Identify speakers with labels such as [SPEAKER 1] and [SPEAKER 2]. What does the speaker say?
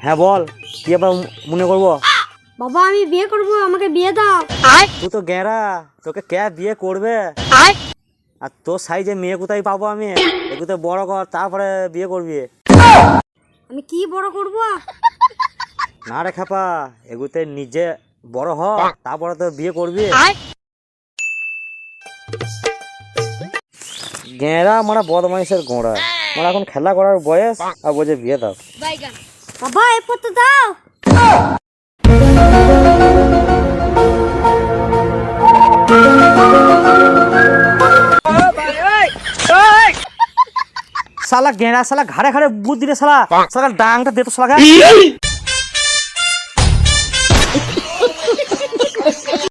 [SPEAKER 1] হ্যাঁ বল, কি আবার মনে করবো?
[SPEAKER 2] বাবা আমি বিয়ে করব, আমাকে বিয়ে দাও।
[SPEAKER 1] তুই তো গেঁড়া, তোকে কে বিয়ে করবে? আর তোর সাইজে মেয়ে কোথায় পাবো আমি? এগুলো বড় কর, তারপরে বিয়ে করবি।
[SPEAKER 2] আমি কি বড় করব?
[SPEAKER 1] না রে খেপা, এগুতে নিজে বড় হ, তারপরে তো বিয়ে করবি। গেঁড়া মানে বদমাইশের গোড়া, মানে এখন খেলা করার বয়স আর বোঝে বিয়ে দাও।
[SPEAKER 2] বাবা এই পত্র দাও।
[SPEAKER 1] শালা গেঁড়া, শালা ঘাড়ে ঘাড়ে বুদ্ধি রে শালা, শালা ডাংটা দে তো শালা।